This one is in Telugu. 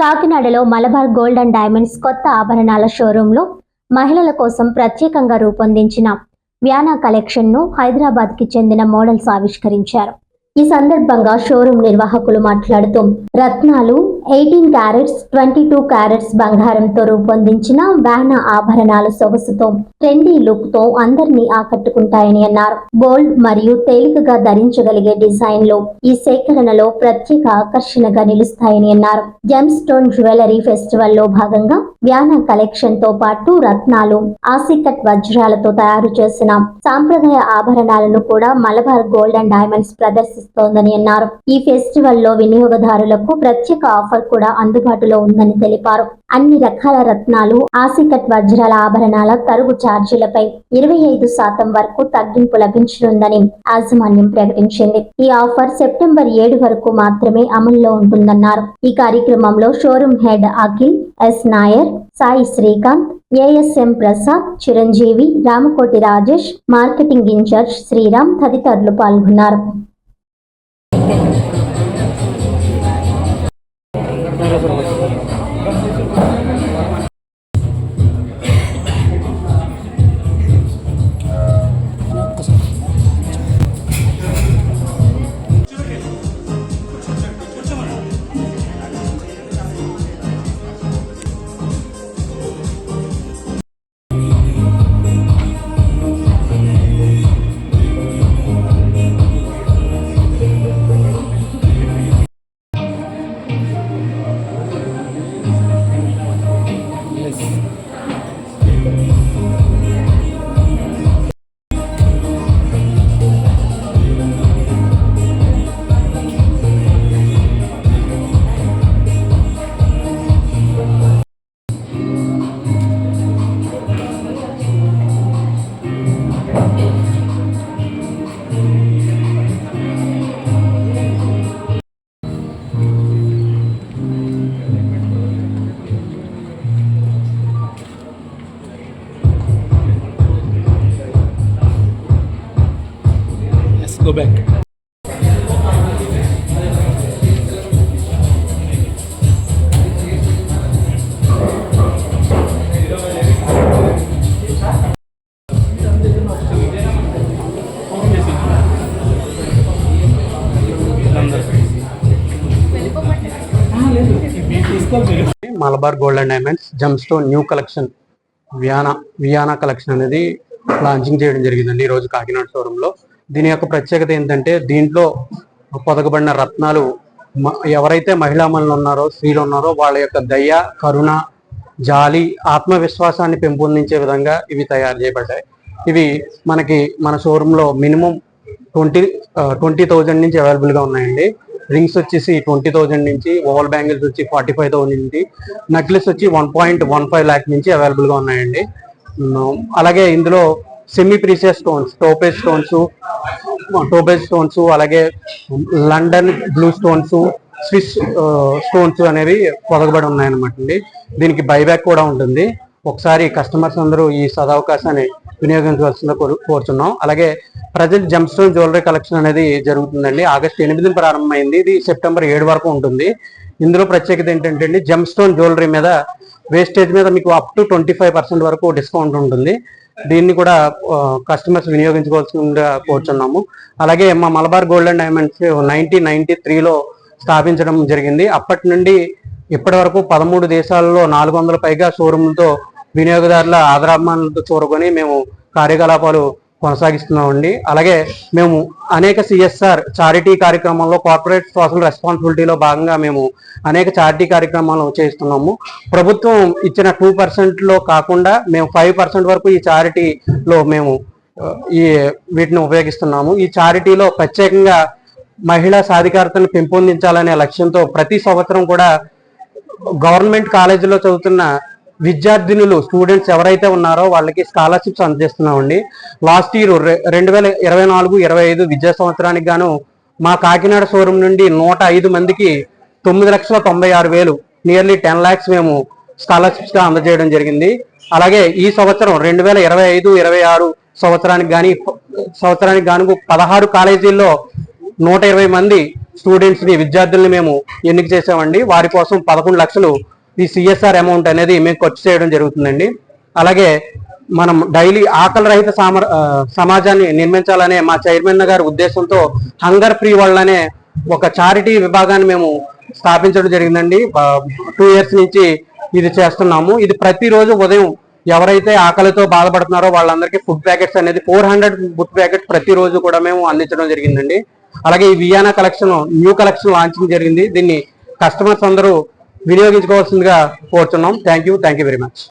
కాకినాడలో మలబార్ గోల్డ్ అండ్ డైమండ్స్ కొత్త ఆభరణాల షోరూంలో మహిళల కోసం ప్రత్యేకంగా రూపొందించిన వ్యానా కలెక్షన్ను హైదరాబాద్కి చెందిన మోడల్స్ ఆవిష్కరించారు. ఈ సందర్భంగా షోరూం నిర్వాహకులు మాట్లాడుతూ రత్నాలు 18 క్యారెట్స్ 22 క్యారెట్స్ బంగారంతో రూపొందించిన వ్యానా ఆభరణాల సొగసుతో ట్రెండీ లుక్ తో అందరినీ ఆకట్టుకుంటాయని అన్నారు. గోల్డ్ మరియు తేలికగా ధరించగలిగే డిజైన్లు ఈ సేకరణలో ప్రత్యేక ఆకర్షణగా నిలుస్తాయని అన్నారు. జెమ్ స్టోన్ జ్యువెలరీ ఫెస్టివల్ లో భాగంగా వ్యానా కలెక్షన్ తో పాటు రత్నాలు, ఆసికట్ వజ్రాలతో తయారు చేసిన సాంప్రదాయ ఆభరణాలను కూడా మలబార్ గోల్డ్ అండ్ డైమండ్స్ ప్రదర్శిస్తోందని అన్నారు. ఈ ఫెస్టివల్ లో వినియోగదారులకు ప్రత్యేక ఆఫర్ కూడా అందుబాటులో ఉందని తెలిపారు. అన్ని రకాల రత్నాలు, ఆసికట్ వజ్రాల ఆభరణాల తరుగు ఛార్జీలపై 25% వరకు తగ్గింపు లభించనుందని యాజమాన్యం ప్రకటించింది. ఈ ఆఫర్ సెప్టెంబర్ 7 వరకు మాత్రమే అమల్లో ఉంటుందన్నారు. ఈ కార్యక్రమంలో showroom head Akhil S Nair, Sai Srikanth, ASM Prasad, Chiranjeevi, Ramakoti Rajesh, marketing in charge Sriram తదితరులు పాల్గొన్నారు. Go back. Malabar gold and diamonds gem stone new collection Viana collection అనేది లాంచింగ్ చేయడం జరిగిందండి ఈరోజు కాకినాడ షోరూంలో. దీని యొక్క ప్రత్యేకత ఏంటంటే దీంట్లో పొదగబడిన రత్నాలు ఎవరైతే మహిళామణులు ఉన్నారో, స్త్రీలు ఉన్నారో వాళ్ళ యొక్క దయ, కరుణ, జాలి, ఆత్మవిశ్వాసాన్ని పెంపొందించే విధంగా ఇవి తయారు చేయబడ్డాయి. ఇవి మనకి మన షోరూంలో మినిమం 20,000 నుంచి అవైలబుల్గా ఉన్నాయండి. రింగ్స్ వచ్చేసి 20,000 నుంచి, ఓవల్ బ్యాంగిల్స్ వచ్చి 45,000 నుంచి, నెక్లెస్ వచ్చి 1.15 lakh నుంచి అవైలబుల్గా ఉన్నాయండి. అలాగే ఇందులో సెమీ ప్రీషియస్ స్టోన్స్, టోపేజ్ స్టోన్స్, అలాగే London blue stones, Swiss stones అనేవి పొదగబడి ఉన్నాయన్నమాట అండి. దీనికి బైబ్యాక్ కూడా ఉంటుంది. ఒకసారి కస్టమర్స్ అందరూ ఈ సదవకాశాన్ని వినియోగించవలసిందిగా కోరుచున్నాం. అలాగే present gem stone jewellery collection అనేది జరుగుతుందండి. ఆగస్టు 8న ప్రారంభమైంది. ఇది సెప్టెంబర్ 7 వరకు ఉంటుంది. ఇందులో ప్రత్యేకత ఏంటంటే అండి, జెమ్ స్టోన్ జ్యువెలరీ మీద వేస్టేజ్ మీద మీకు అప్ టు 25% వరకు డిస్కౌంట్ ఉంటుంది. దీన్ని కూడా కస్టమర్స్ వినియోగించుకోవాల్సిందిగా కోరుచున్నాము. అలాగే మా మలబార్ గోల్డ్ అండ్ డైమండ్స్ 1993లో స్థాపించడం జరిగింది. అప్పటి నుండి ఇప్పటి వరకు 13 దేశాలలో 400 పైగా షోరూమ్లతో వినియోగదారుల ఆదరాభిమానులతో చూరుకొని మేము కార్యకలాపాలు కొనసాగిస్తున్నామండి. అలాగే మేము అనేక CSR చారిటీ కార్యక్రమాల్లో, కార్పొరేట్ సోషల్ రెస్పాన్సిబిలిటీలో భాగంగా మేము అనేక చారిటీ కార్యక్రమాలు చేస్తున్నాము. ప్రభుత్వం ఇచ్చిన 2%లో కాకుండా మేము 5% వరకు ఈ చారిటీలో మేము వీటిని ఉపయోగిస్తున్నాము. ఈ చారిటీలో ప్రత్యేకంగా మహిళా సాధికారతను పెంపొందించాలనే లక్ష్యంతో ప్రతి సంవత్సరం కూడా గవర్నమెంట్ కాలేజీలో చదువుతున్న విద్యార్థినులు, స్టూడెంట్స్ ఎవరైతే ఉన్నారో వాళ్ళకి స్కాలర్షిప్స్ అందజేస్తున్నామండి. లాస్ట్ ఇయర్ 2024-25 విద్యా సంవత్సరానికి గాను మా కాకినాడ షోరూమ్ నుండి 105 మందికి 9,96,000 నియర్లీ 10 lakhs మేము స్కాలర్షిప్స్ గా అందజేయడం జరిగింది. అలాగే ఈ సంవత్సరం 2025-26 సంవత్సరానికి గాను 16 కాలేజీల్లో 120 మంది స్టూడెంట్స్ ని విద్యార్థుల్ని మేము ఎన్నిక చేసామండి. వారి కోసం 11 లక్షలు ఈ సిఎస్ఆర్ అమౌంట్ అనేది మేము ఖర్చు చేయడం జరుగుతుందండి. అలాగే మనం డైలీ ఆకలి రహిత సమాజాన్ని నిర్మించాలనే మా చైర్మన్ గారి ఉద్దేశంతో హంగర్ ఫ్రీ వరల్డ్ అనే ఒక చారిటీ విభాగాన్ని మేము స్థాపించడం జరిగిందండి. 2 ఇయర్స్ నుంచి ఇది చేస్తున్నాము. ఇది ప్రతిరోజు ఉదయం ఎవరైతే ఆకలితో బాధపడుతున్నారో వాళ్ళందరికీ ఫుడ్ ప్యాకెట్స్ అనేది 400 ఫుడ్ ప్యాకెట్స్ ప్రతిరోజు కూడా మేము అందించడం జరిగిందండి. అలాగే ఈ వియానా కలెక్షన్ న్యూ కలెక్షన్ లాంచింగ్ జరిగింది. దీన్ని కస్టమర్స్ అందరూ వినియోగించుకోవాల్సిందిగా కోరుతున్నాం. Thank you very much.